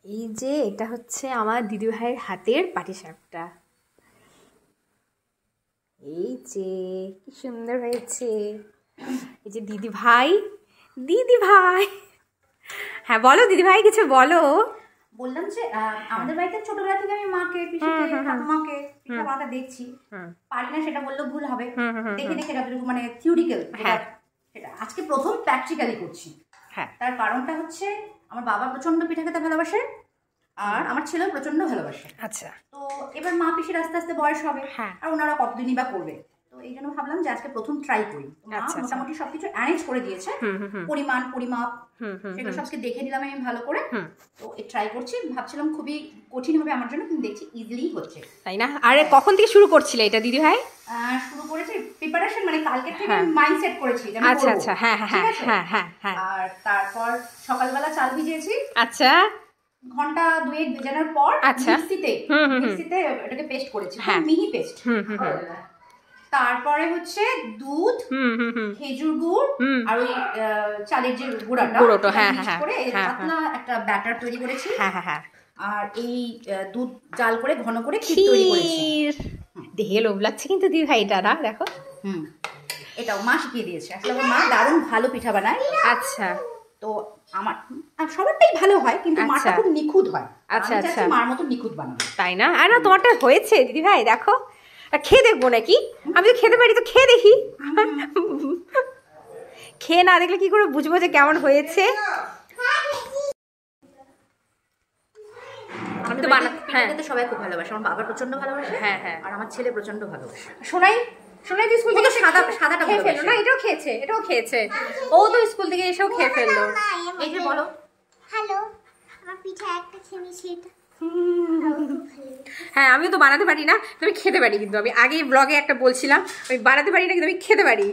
এই যে এটা হচ্ছে আমার দিদিভাইয়ের হাতের পাটিসাপটা। এই যে কি সুন্দর হয়েছে। এই যে দিদিভাই, দিদিভাই, হ্যাঁ বলো দিদিভাই, কিছু বলো। বললাম যে আমাদের বাড়িতে ছোটবেলা থেকে আমি মাকে, পিসিকে, ঠাকুমাকে পিঠা বানাতে দেখছি, পারি না সেটা বললেও ভুল হবে। দেখে দেখে যতটুকু মানে থিওরিক্যাল সেটা আজকে প্রথম প্র্যাকটিক্যালি করছি। হ্যাঁ, তার কারণটা হচ্ছে আমার বাবা প্রচন্ড পিঠা খেতে ভালোবাসে আর আমার ছেলেও প্রচন্ড ভালোবাসে। আচ্ছা, তো এবার মা পিসির আস্তে আস্তে বয়স হবে, হ্যাঁ, আর ওনারা কতদিনই বা করবে। তো এই জন্য ভাবলাম যে আজকে প্রথম ট্রাই করি। মোটামুটি সবকিছু অ্যারেঞ্জ করে দিয়েছে, পরিমাণ পরিমাপ সেগুলো সবকে দেখে নিলাম আমি ভালো করে। তো এই ট্রাই করছি, ভাবছিলাম খুবই কঠিন হবে আমার জন্য, কিন্তু দেখছি ইজিলি হচ্ছে, তাই না? আরে কখন থেকে শুরু করছিলে এটা দিদিভাই? শুরু করেছি প্রিপারেশন, মানে কালকে থেকে মাইন্ডসেট করেছি। আচ্ছা আচ্ছা, হ্যাঁ হ্যাঁ হ্যাঁ হ্যাঁ হ্যাঁ। আর তারপর সকালবেলা চাল ভিজিয়েছি, আচ্ছা, ঘন্টা দুয়েক ভেজানোর পর মিক্সিতে এটাকে পেস্ট করেছি, মিহি পেস্ট। তারপরে হচ্ছে দুধ, খেজুর গুড় আর ওই চালের যে গুঁড়োটা মিক্স করে পাতলা একটা ব্যাটার তৈরি করেছি। আর এই দুধ জাল করে ঘন করে ক্ষীর তৈরি করেছি। দেখে লোভ লাগছে কিন্তু দিদিভাই এটা, না দেখো। এটাও মা শিখিয়ে দিয়েছে। আসলে আমার মা দারুণ ভালো পিঠা বানায়। আচ্ছা, তো আমার সবারটাই ভালো হয়, কিন্তু মাটা খুব নিখুঁত হয়। আচ্ছা আচ্ছা, মার মতো নিখুঁত বানাবে, তাই না? আর না তোমারটা হয়েছে দিদিভাই, দেখো। খেয়ে দেখবো নাকি? আমি তো খেতে পারি, তো খেয়ে দেখি। খেয়ে না দেখলে কি করে বুঝবো যে কেমন হয়েছে? আমি তো বানাতে সবাই খুব ভালোবাসে। আমার বাবা প্রচন্ড ভালোবাসে, হ্যাঁ হ্যাঁ, আর আমার ছেলে প্রচন্ড ভালোবাসে। শোনাই তো স্কুল থেকে সাদাটা খেয়ে ফেললো না? এটাও খেয়েছে। ও তো স্কুল থেকে এসেও খেয়ে ফেললো। এই যে বলো, হ্যালো, আমার পিঠা একটা খেয়েছি। হ্যাঁ, আমিও তো বানাতে পারি না, আমি খেতে পারি। কিন্তু আমি আগেই ব্লগে একটা বলছিলাম আমি বানাতে পারি না, কিন্তু আমি খেতে পারি।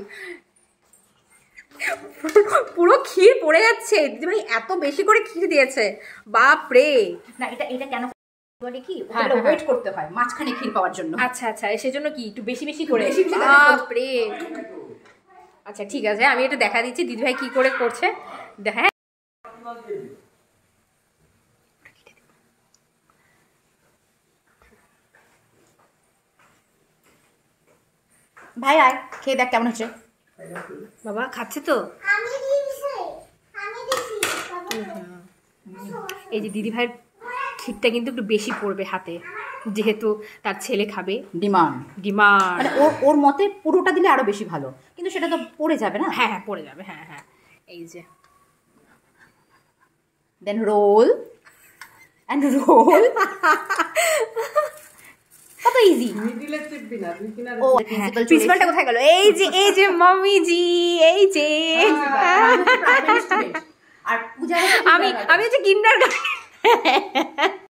পুরো ক্ষীর পড়ে যাচ্ছে দিদিভাই, এত বেশি করে ক্ষীর দিয়েছে, বাপ রে। না এটা কেন বলে কি, ওয়েট করতে হয় মাঝখানে ক্ষীর পাওয়ার জন্য। আচ্ছা আচ্ছা, সেজন্য কি একটু বেশি বেশি করে? বাপ রে। আচ্ছা ঠিক আছে, আমি এটা দেখা দিচ্ছি দিদিভাই কি করে করছে। হ্যাঁ, ভাই আয় খেয়ে দেখ কেমন হচ্ছে। বাবা খাচ্ছে তো। এই যে দিদিভাইয়ের ক্ষীরটা কিন্তু একটু বেশি পড়বে হাতে, যেহেতু তার ছেলে খাবে। ডিমান্ড মানে ওর মতে পুরোটা দিলে আরো বেশি ভালো, কিন্তু সেটা তো পড়ে যাবে না। হ্যাঁ হ্যাঁ, পড়ে যাবে। হ্যাঁ হ্যাঁ, এই যে দেন রোল এন্ড রোল। কত ইজি। ও প্রিন্সিপালটা কোথায় গেল? এই যে মাম্মি জি, এই যে আর পূজা আমি হচ্ছে কিন্ডারগার্টেন।